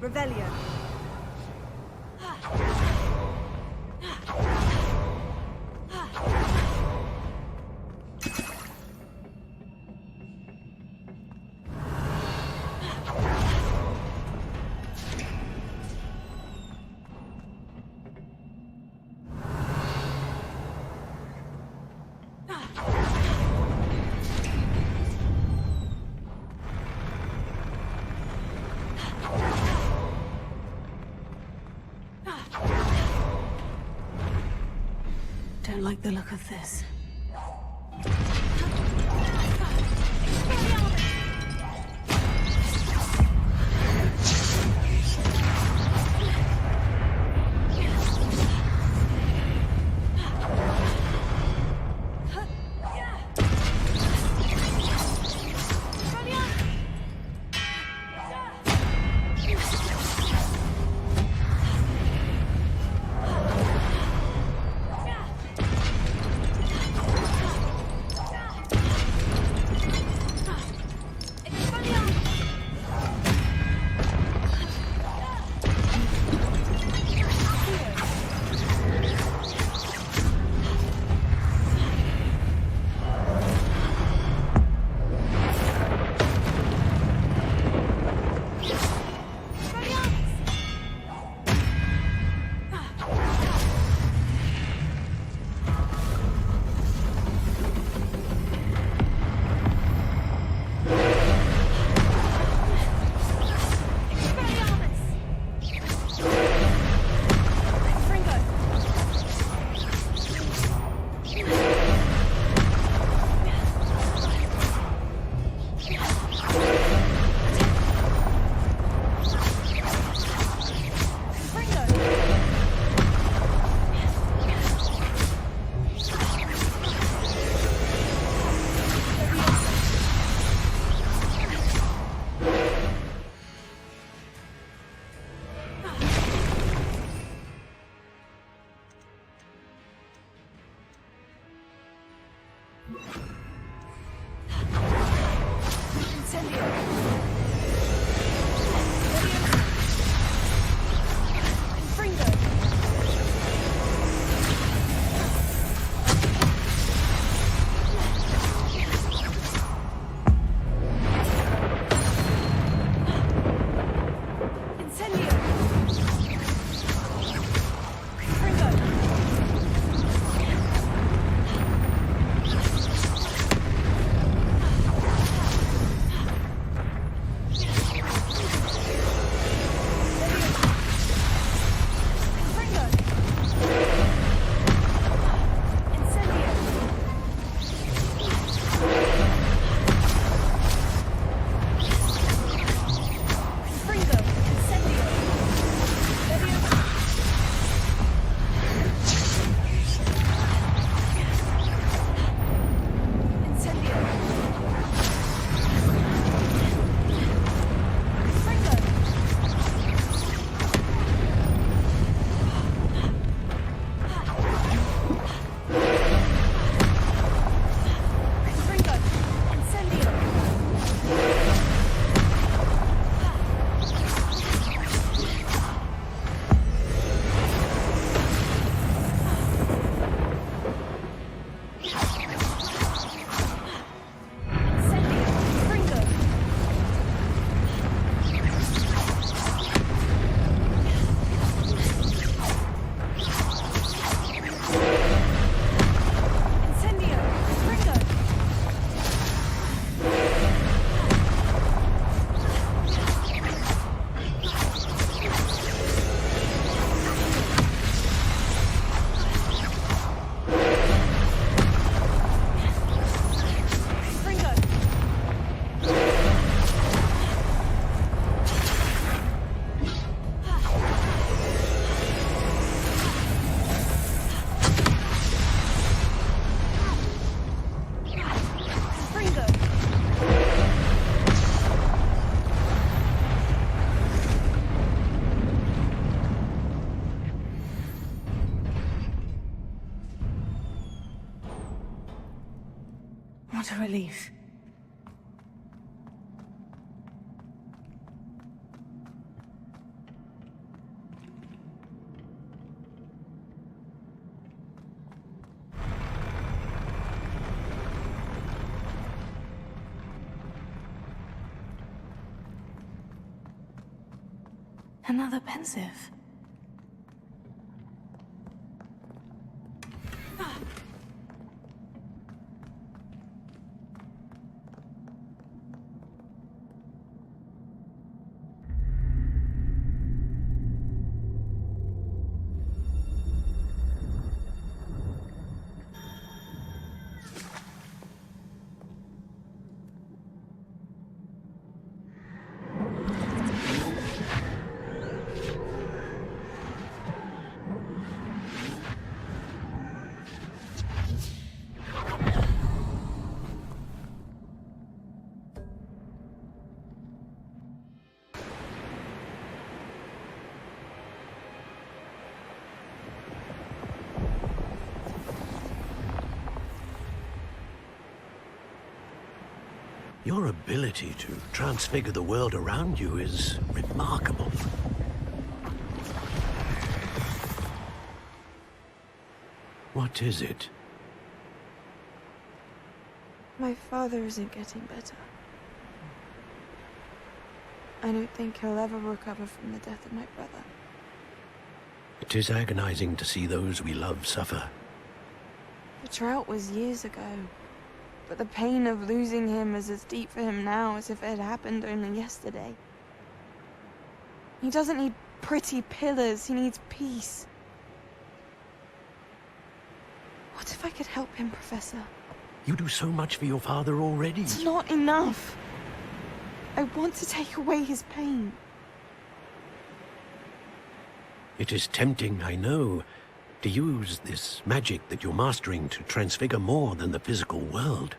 Revelio. Don't like the look of this. What a relief. Another pensive. Your ability to transfigure the world around you is remarkable. What is it? My father isn't getting better. I don't think he'll ever recover from the death of my brother. It is agonizing to see those we love suffer. The drought was years ago, but the pain of losing him is as deep for him now as if it had happened only yesterday. He doesn't need pretty pillars, he needs peace. What if I could help him, Professor? You do so much for your father already. It's not enough. I want to take away his pain. It is tempting, I know, to use this magic that you're mastering to transfigure more than the physical world.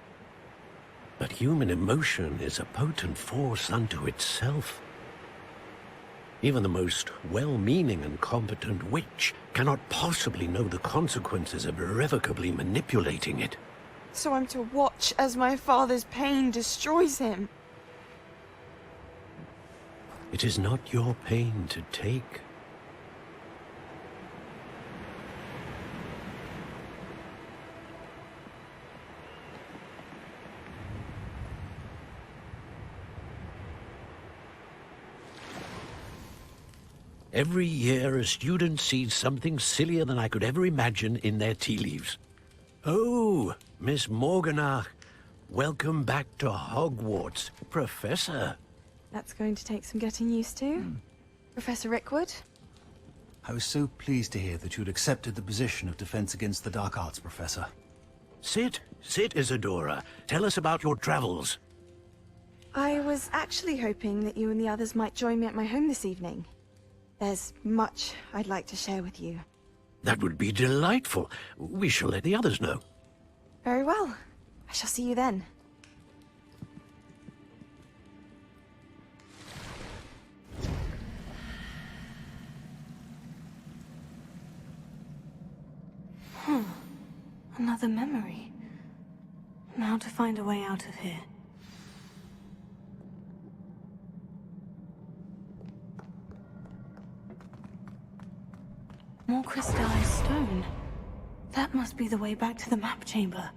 But human emotion is a potent force unto itself. Even the most well-meaning and competent witch cannot possibly know the consequences of irrevocably manipulating it. So I'm to watch as my father's pain destroys him. It is not your pain to take. Every year, a student sees something sillier than I could ever imagine in their tea leaves. Oh, Miss Morganach, welcome back to Hogwarts, Professor. That's going to take some getting used to. Professor Rickwood? I was so pleased to hear that you'd accepted the position of Defense Against the Dark Arts, Professor. Sit, Isadora. Tell us about your travels. I was actually hoping that you and the others might join me at my home this evening. There's much I'd like to share with you. That would be delightful. We shall let the others know. Very well. I shall see you then. Another memory. Now to find a way out of here. More crystallized stone. That must be the way back to the map chamber.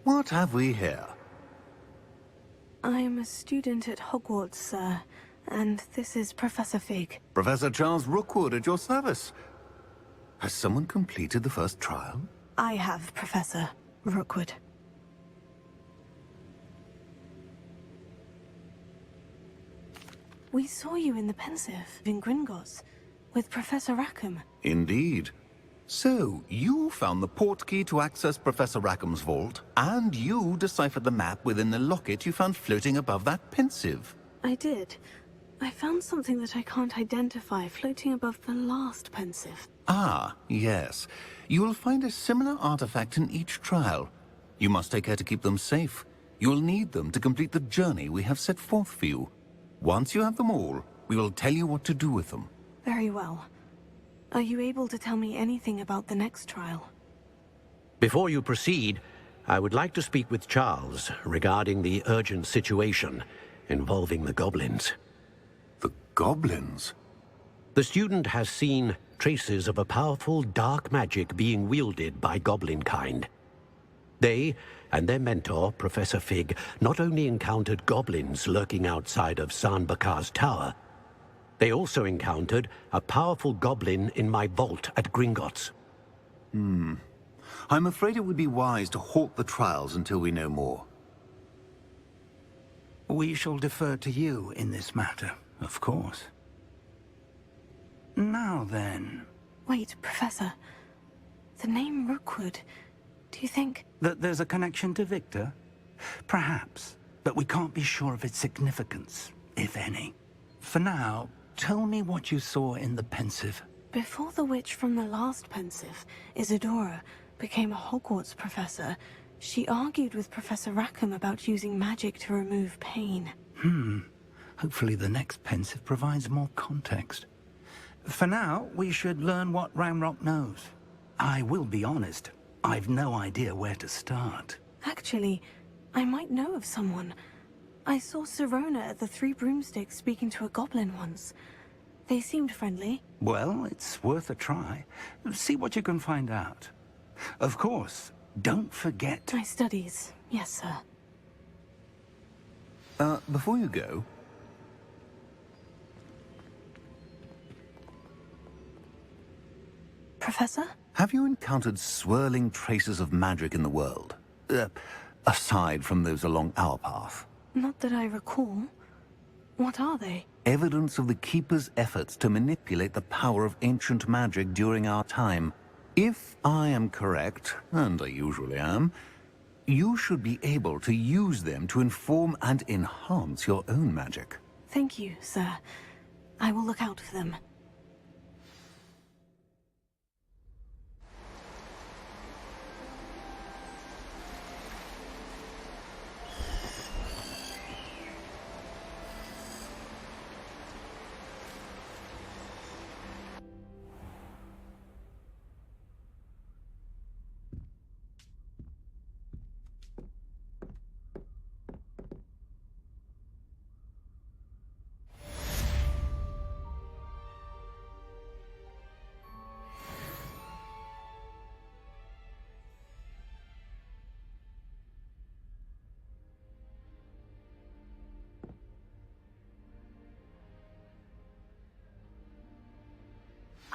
What have we here? I'm a student at Hogwarts, sir, and this is Professor Fig. Professor Charles Rookwood at your service. Has someone completed the first trial? I have, Professor Rookwood. We saw you in the Pensive in Gringotts with Professor Rackham. Indeed. So, you found the portkey to access Professor Rackham's vault, and you deciphered the map within the locket you found floating above that pensive. I did. I found something that I can't identify floating above the last Pensive. Ah, yes. You will find a similar artifact in each trial. You must take care to keep them safe. You'll need them to complete the journey we have set forth for you. Once you have them all, we will tell you what to do with them. Very well. Are you able to tell me anything about the next trial? Before you proceed, I would like to speak with Charles regarding the urgent situation involving the goblins. The goblins? The student has seen traces of a powerful dark magic being wielded by goblin kind. They and their mentor, Professor Fig, not only encountered goblins lurking outside of San Bakar's tower, they also encountered a powerful goblin in my vault at Gringotts. I'm afraid it would be wise to halt the trials until we know more. We shall defer to you in this matter, of course. Now then... Wait, Professor. The name Rookwood. Do you think... That there's a connection to Victor? Perhaps, but we can't be sure of its significance, if any. For now, tell me what you saw in the Pensive. Before the witch from the last Pensive, Isadora, became a Hogwarts professor, she argued with Professor Rackham about using magic to remove pain. Hopefully the next Pensive provides more context. For now, we should learn what Ramrock knows. I will be honest, I've no idea where to start. Actually, I might know of someone. I saw Sirona at the Three Broomsticks speaking to a goblin once. They seemed friendly. Well, it's worth a try. See what you can find out. Of course, don't forget... My studies, yes, sir. Before you go, Professor? have you encountered swirling traces of magic in the world? Aside from those along our path. Not that I recall. What are they? Evidence of the Keeper's efforts to manipulate the power of ancient magic during our time. If I am correct, and I usually am, you should be able to use them to inform and enhance your own magic. Thank you, sir. I will look out for them.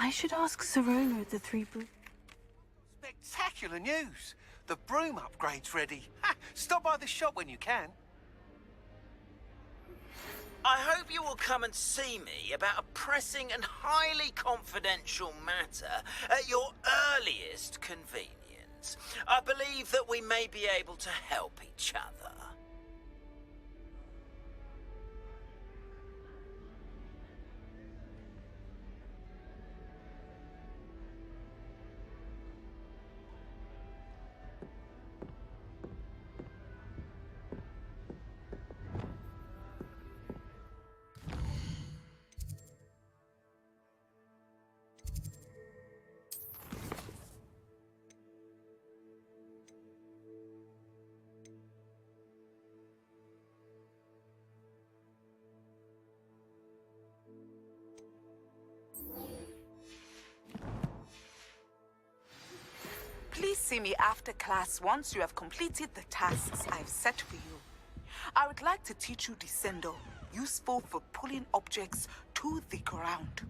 I should ask Sirona at the Three Broomsticks. Spectacular news! The broom upgrade's ready. Ha! Stop by the shop when you can. I hope you will come and see me about a pressing and highly confidential matter at your earliest convenience. I believe that we may be able to help each other. Please see me after class once you have completed the tasks I've set for you. I would like to teach you Descendo, useful for pulling objects to the ground.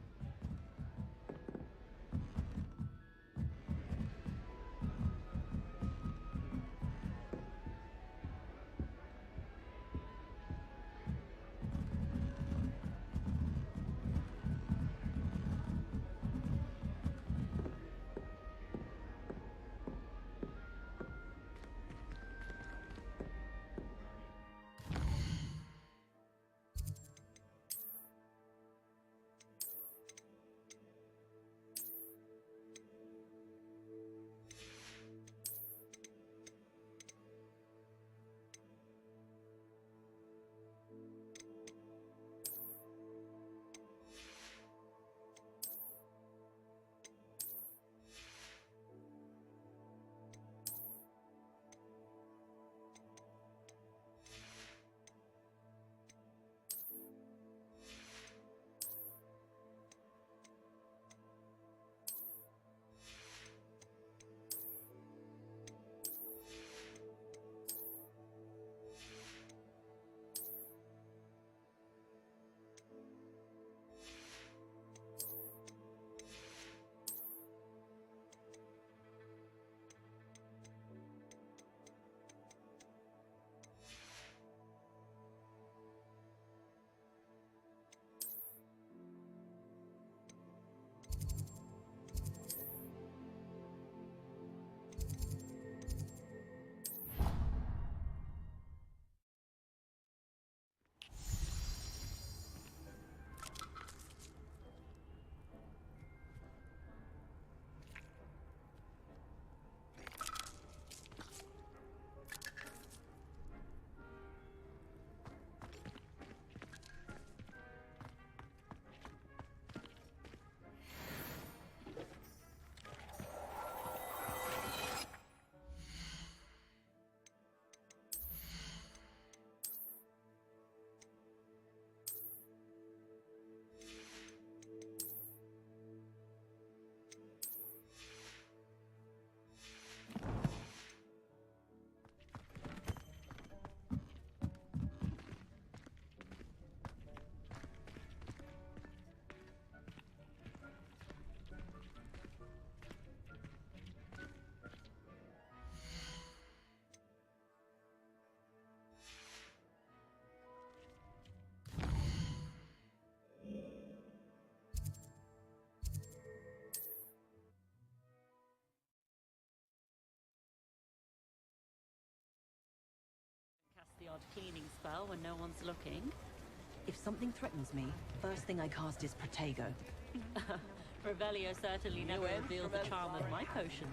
odd cleaning spell when no one's looking. If something threatens me, first thing I cast is Protego. Revelio certainly never revealed the charm of my potion.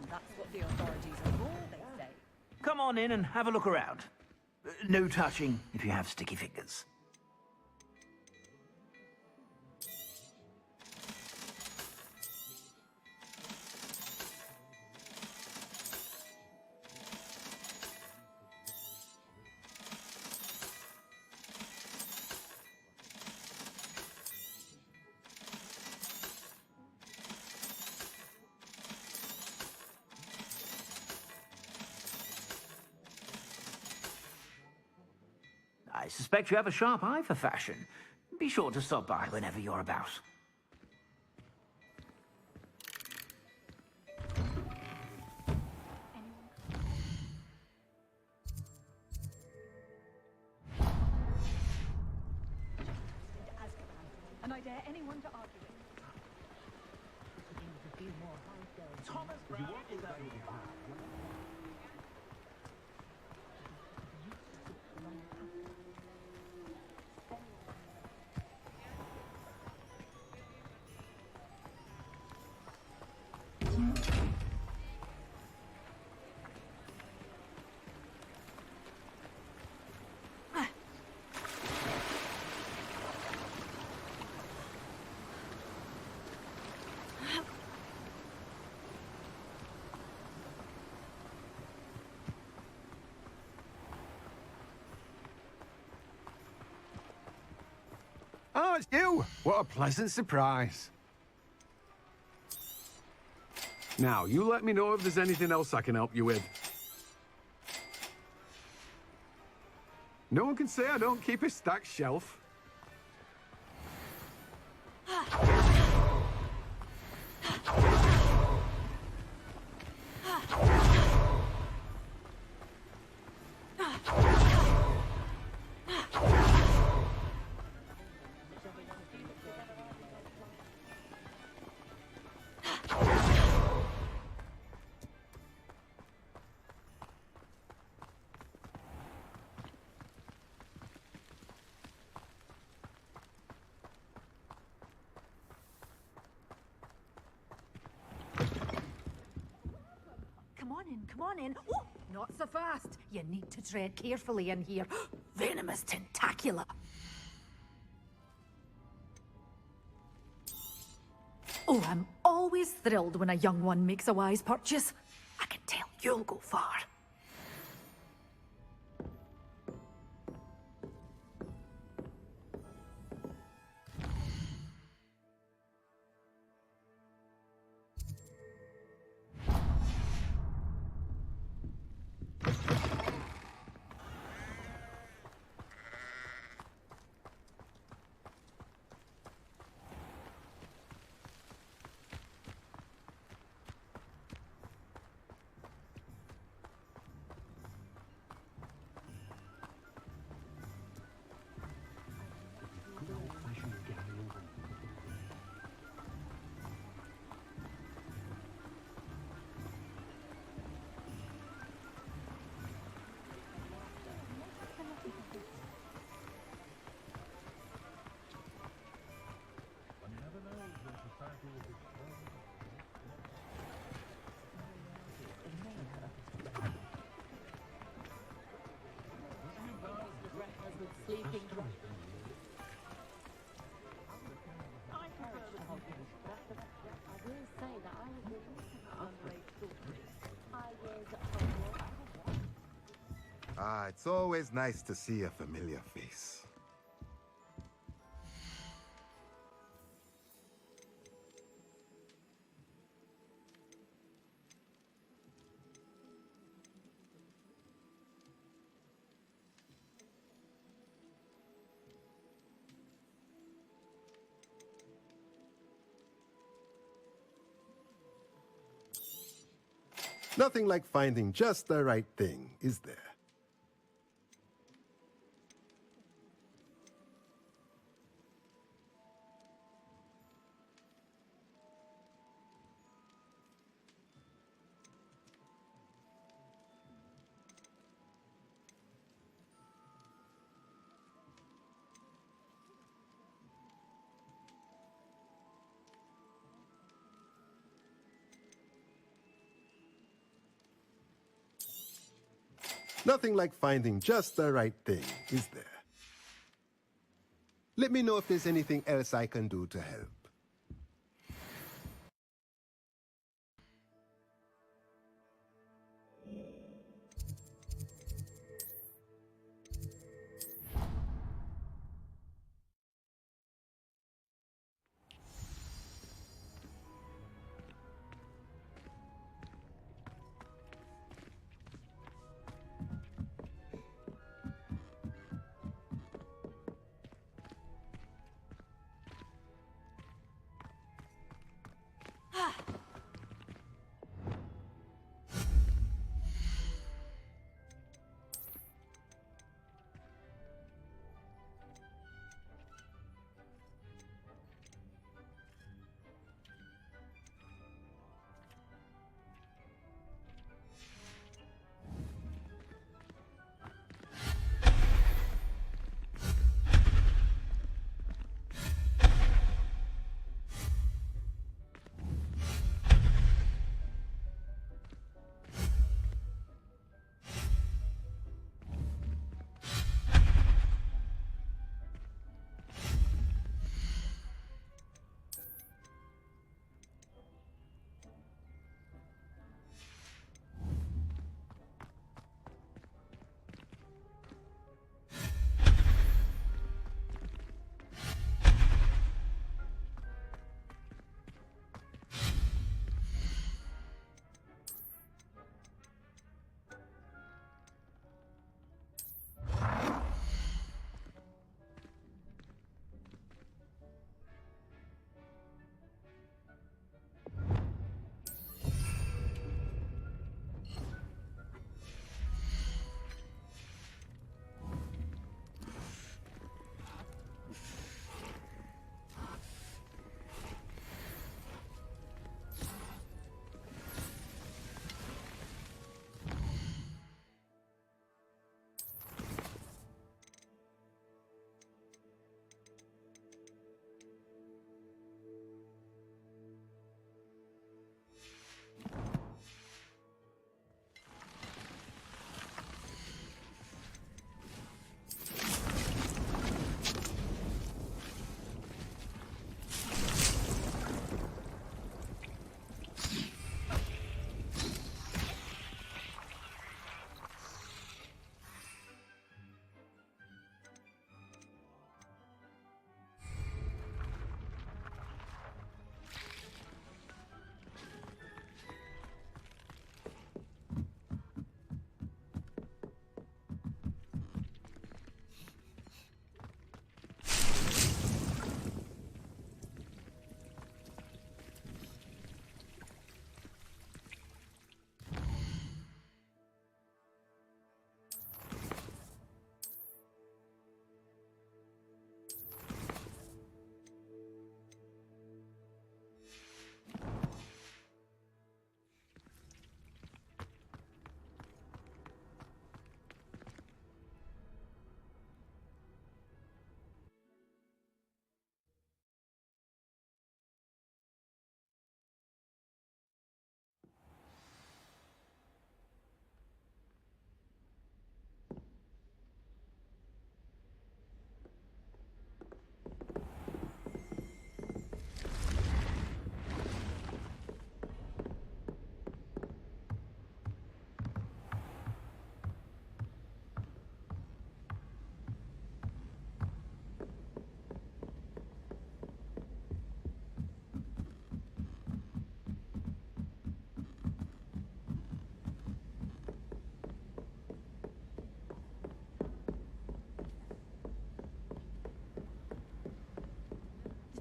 That's what the authorities are for, they say. Come on in and have a look around. No touching if you have sticky fingers. I suspect you have a sharp eye for fashion. Be sure to stop by whenever you're about. And I dare anyone to argue it. Thomas Brown is a... Oh, it's you! What a pleasant surprise. Now, you let me know if there's anything else I can help you with. No one can say I don't keep a stacked shelf. Come on in. Oh, not so fast. You need to tread carefully in here. Venomous tentacula. Oh, I'm always thrilled when a young one makes a wise purchase. I can tell you'll go far. Sleeping. Ah, it's always nice to see a familiar face. Nothing like finding just the right thing, is there? Nothing like finding just the right thing, is there? Let me know if there's anything else I can do to help.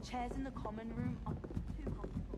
Chairs in the common room are too comfortable.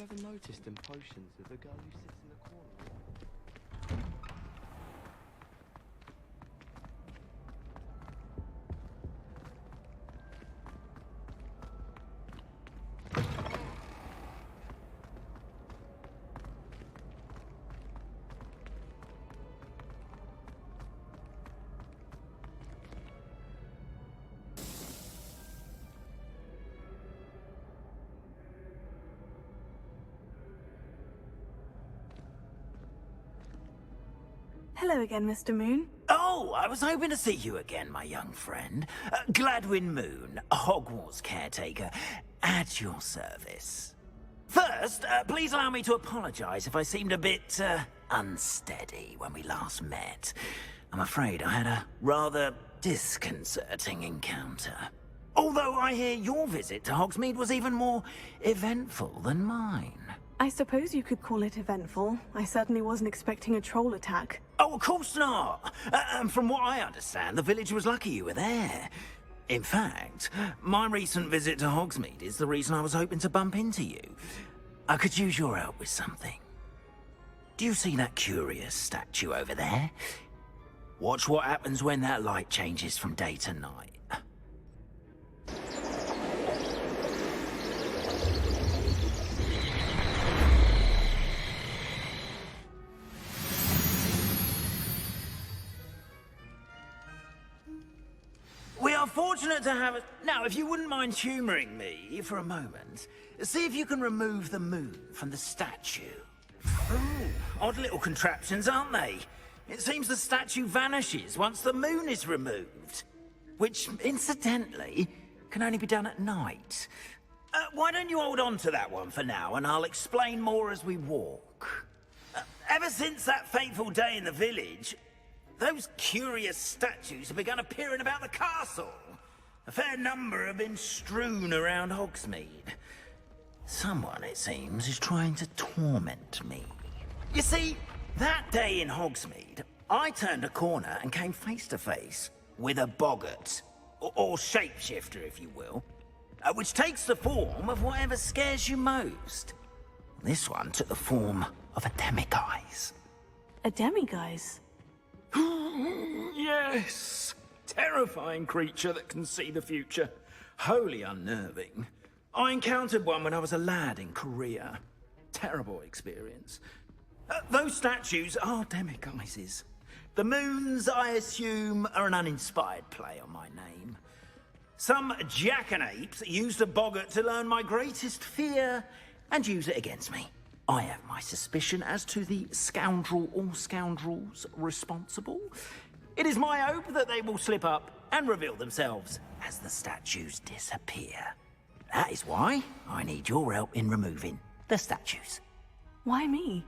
you ever noticed in potions there's a girl who sits in the corner? Hello again, Mr. Moon. Oh, I was hoping to see you again, my young friend. Gladwin Moon, Hogwarts caretaker, at your service. First, please allow me to apologize if I seemed a bit, unsteady when we last met. I'm afraid I had a rather disconcerting encounter. Although I hear your visit to Hogsmeade was even more eventful than mine. I suppose you could call it eventful. I certainly wasn't expecting a troll attack. Oh, of course not. And from what I understand, the village was lucky you were there. In fact, my recent visit to Hogsmeade is the reason I was hoping to bump into you. I could use your help with something. Do you see that curious statue over there? Watch what happens when that light changes from day to night. We are fortunate to have it. Now, if you wouldn't mind humouring me for a moment, see if you can remove the moon from the statue. Ooh, odd little contraptions, aren't they? It seems the statue vanishes once the moon is removed. Which, incidentally, can only be done at night. Why don't you hold on to that one for now, and I'll explain more as we walk. Ever since that fateful day in the village, those curious statues have begun appearing about the castle. A fair number have been strewn around Hogsmeade. Someone, it seems, is trying to torment me. You see, that day in Hogsmeade, I turned a corner and came face to face with a boggart, or shapeshifter, if you will, which takes the form of whatever scares you most. This one took the form of a demiguise. A demiguise? Yes! Terrifying creature that can see the future. Wholly unnerving. I encountered one when I was a lad in Korea. Terrible experience. Those statues are demiguises. The moons, I assume, are an uninspired play on my name. Some jackanapes used a boggart to learn my greatest fear and use it against me. I have my suspicion as to the scoundrel or scoundrels responsible. It is my hope that they will slip up and reveal themselves as the statues disappear. That is why I need your help in removing the statues. Why me?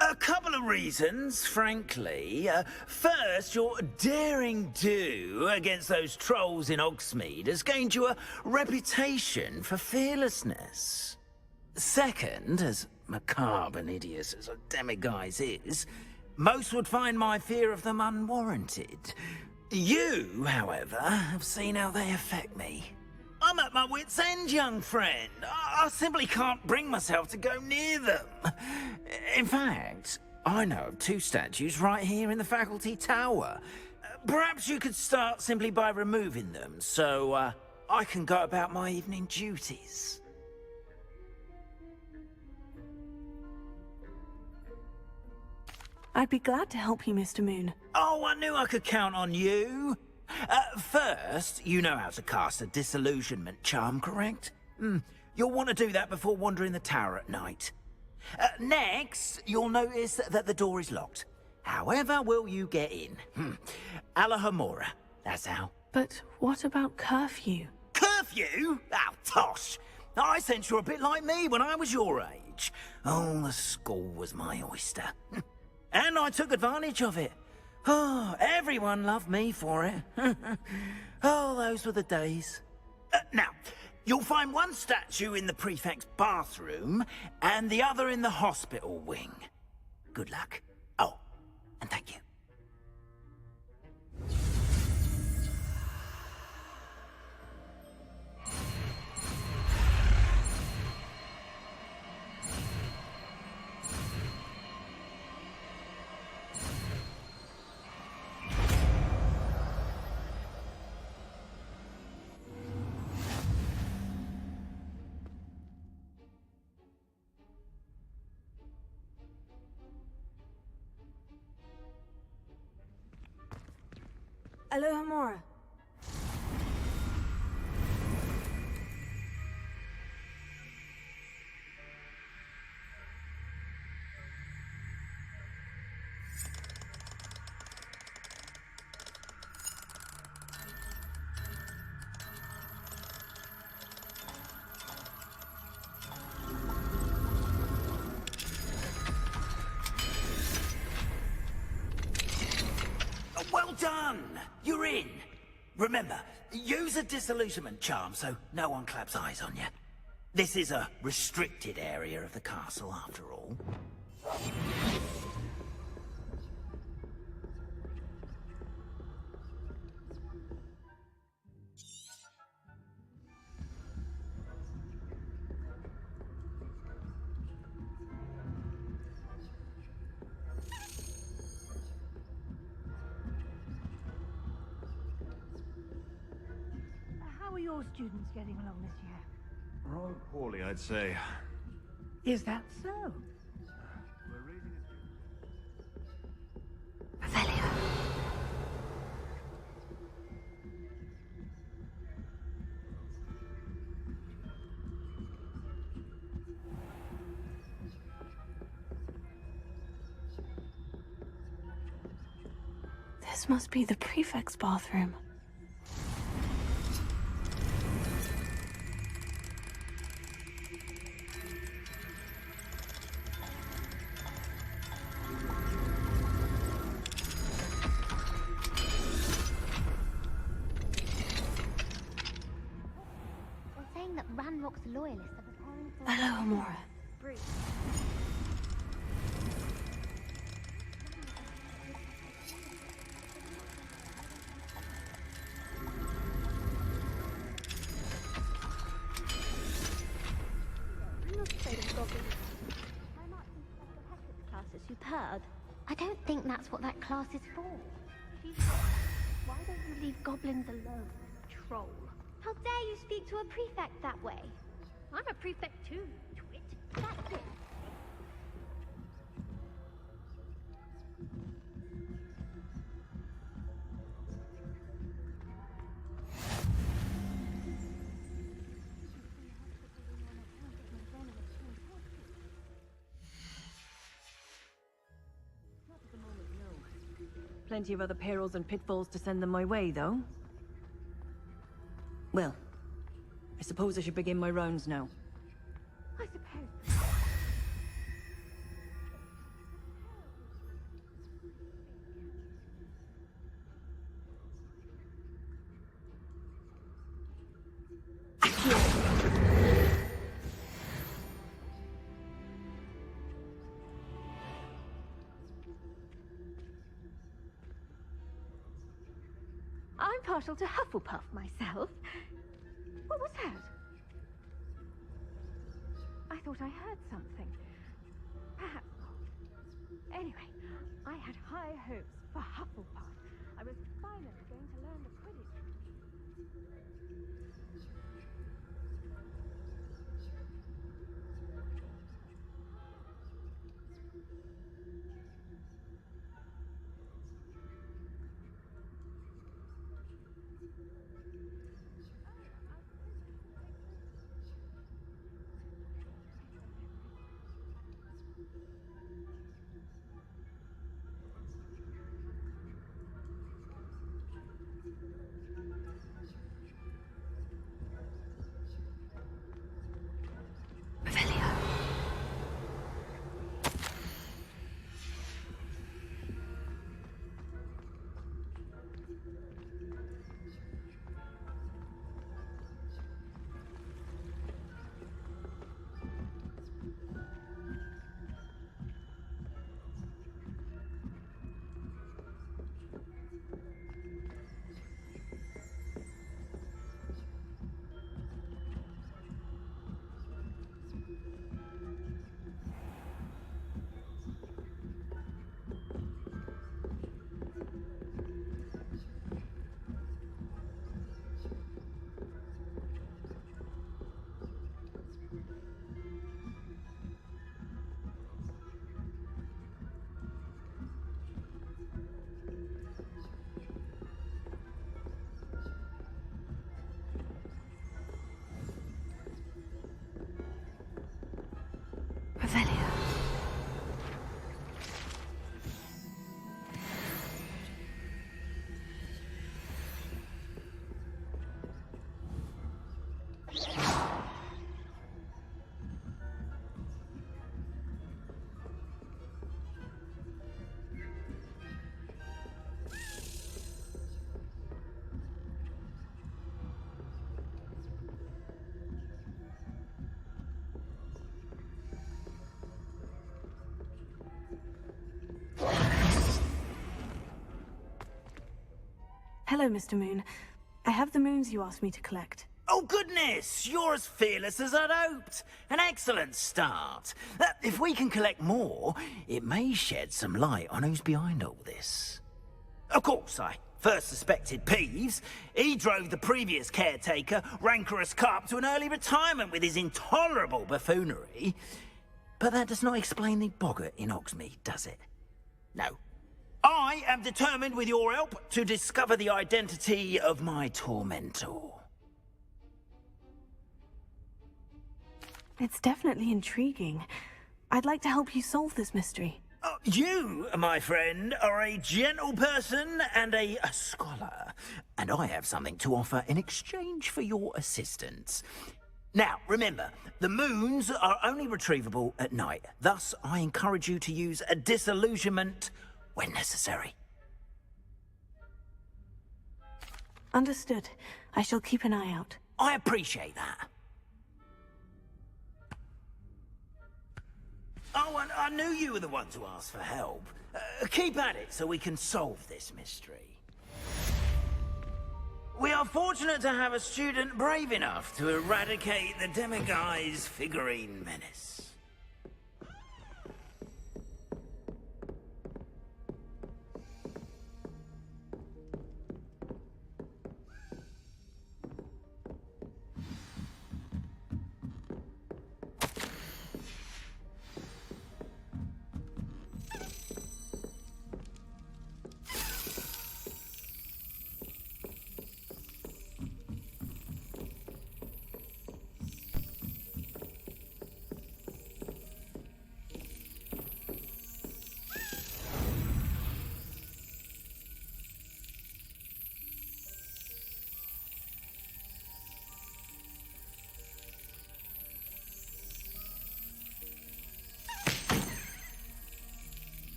A couple of reasons, frankly. First, your daring do against those trolls in Hogsmeade has gained you a reputation for fearlessness. Second, as macabre and hideous as a demiguise is, most would find my fear of them unwarranted. You, however, have seen how they affect me. I'm at my wit's end, young friend. I simply can't bring myself to go near them. In fact, I know of two statues right here in the faculty tower. Perhaps you could start simply by removing them, so I can go about my evening duties. I'd be glad to help you, Mr. Moon. Oh, I knew I could count on you. First, you know how to cast a disillusionment charm, correct? You'll want to do that before wandering the tower at night. Next, you'll notice that the door is locked. However will you get in? Alahomora, that's how. But what about curfew? Curfew? Oh, tosh. I sense you're a bit like me when I was your age. Oh, the school was my oyster. And I took advantage of it. Oh, everyone loved me for it. Oh, those were the days. Now, you'll find one statue in the prefect's bathroom and the other in the hospital wing. Good luck. Oh, and thank you. Alohomora. Well done! You're in. Remember, use a disillusionment charm so no one claps eyes on you. This is a restricted area of the castle, after all. How are your students getting along this year? Rather poorly, I'd say. Is that so? This must be the prefect's bathroom. They're saying that Ranrock's loyalists are preparing for... Alohomora. Bruce. I'm not afraid of goblins. My marks in the class is superb. I don't think that's what that class is for. Why don't you leave goblins alone, troll? How dare you speak to a prefect that way? I'm a prefect too, twit. That's it. Plenty of other perils and pitfalls to send them my way, though. Well, I suppose I should begin my rounds now. I suppose. I'm partial to Hufflepuff myself. What was that? I thought I heard something. Perhaps not. Anyway, I had high hopes for Hufflepuff. I was finally going to learn the Quidditch. Hello, Mr. Moon. I have the moons you asked me to collect. Oh, goodness! You're as fearless as I'd hoped. An excellent start. If we can collect more, it may shed some light on who's behind all this. Of course, I first suspected Peeves. He drove the previous caretaker, rancorous Carp, to an early retirement with his intolerable buffoonery. But that does not explain the boggart in Hogsmeade, does it? No. I am determined, with your help, to discover the identity of my tormentor. It's definitely intriguing. I'd like to help you solve this mystery. You, my friend, are a gentle person and a scholar, and I have something to offer in exchange for your assistance. Now, remember, the moons are only retrievable at night. Thus, I encourage you to use a disillusionment when necessary. Understood. I shall keep an eye out. I appreciate that. Oh, and I knew you were the one to ask for help. Keep at it so we can solve this mystery. We are fortunate to have a student brave enough to eradicate the Demiguise figurine menace.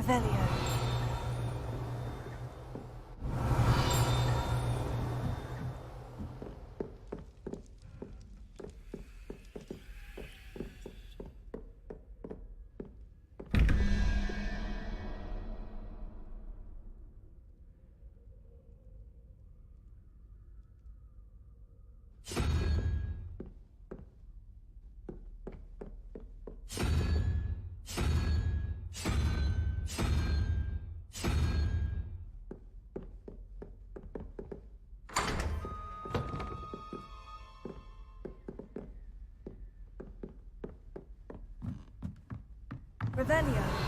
Revelio. Revelio.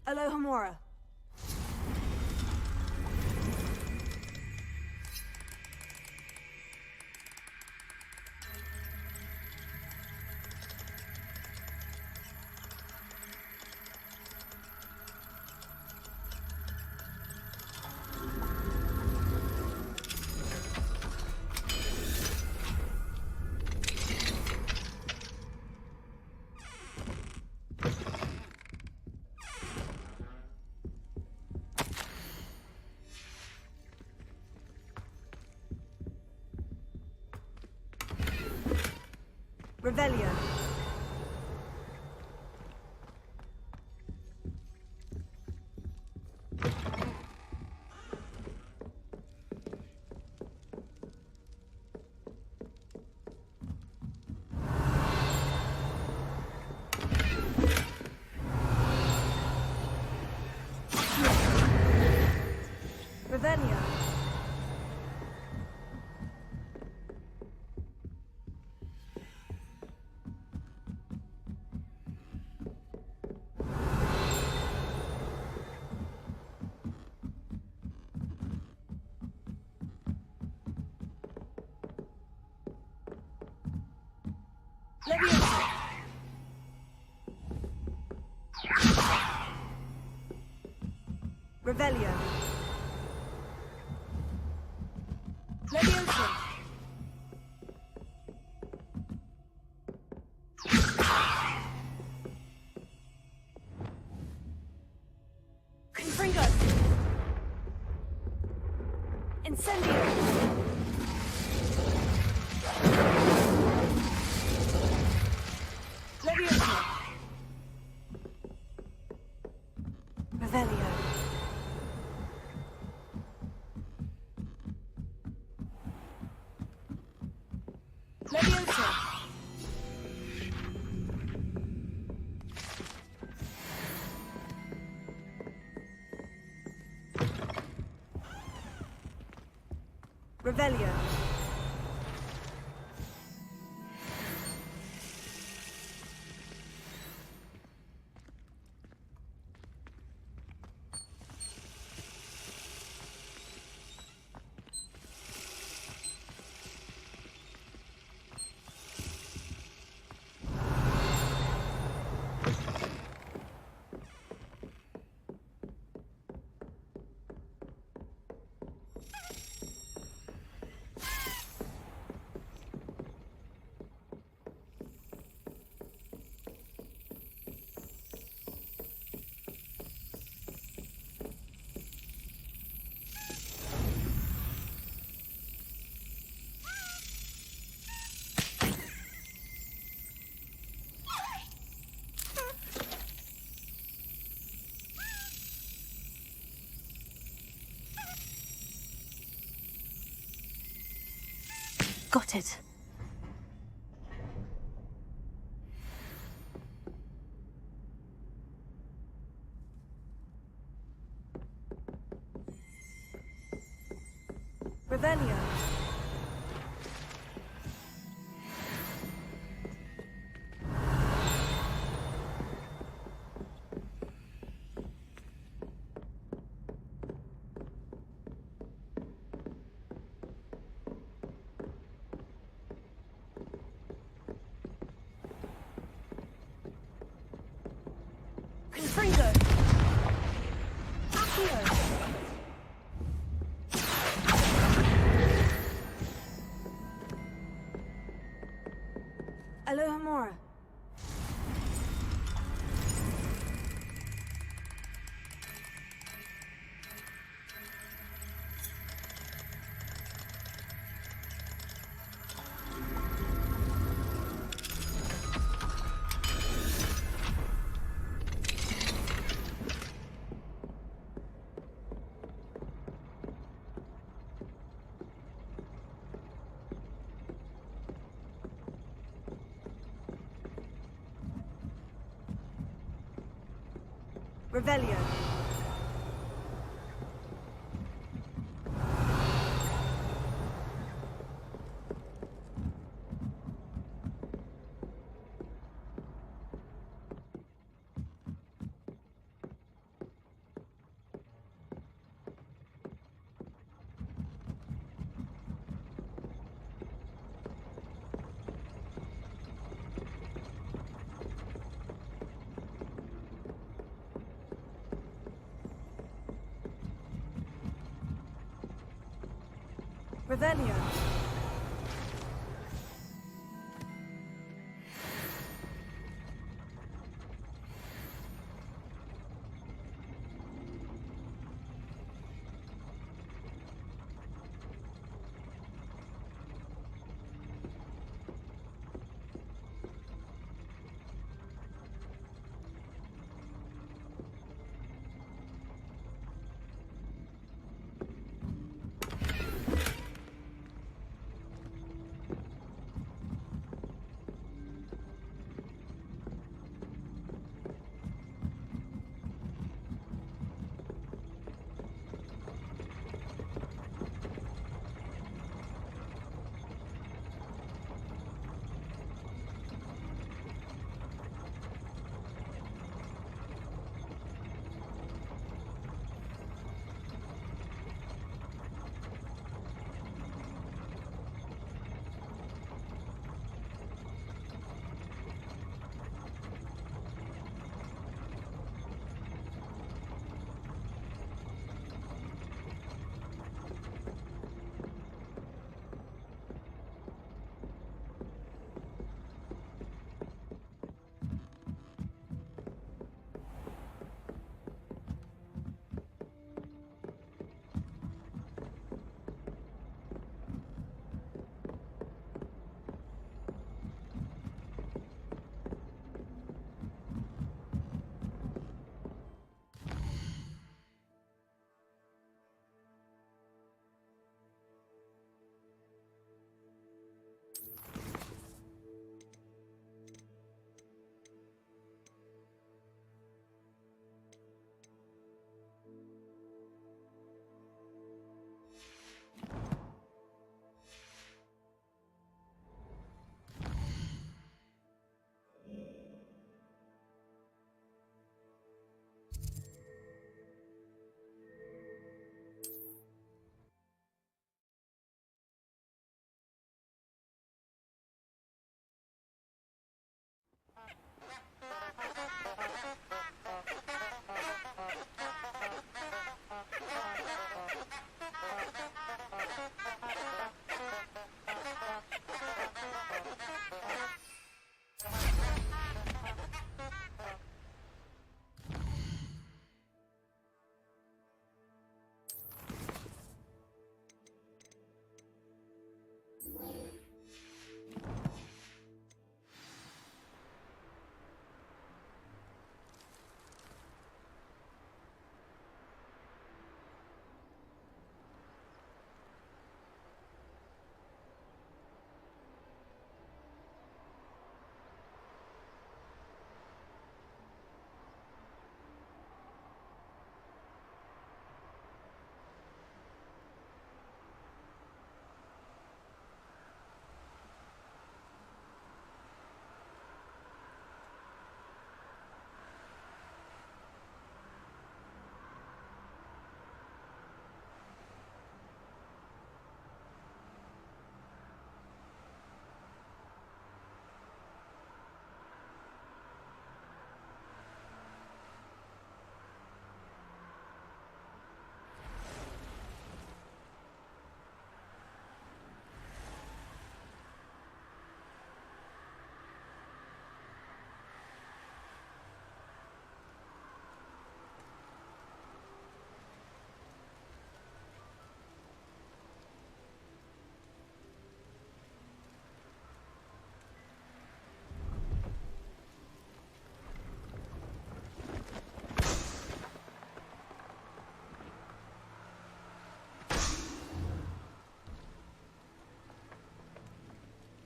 Alohomora. Revelio. Revelio. Leviosa. Revelio. Leviosa. Confringo. Incendio. Leviosa. Revelio. Leviosa. Revelio. Got it. Revelio. Confringo! Accio! Alohomora. Revelio. Revelio.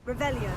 Revelio.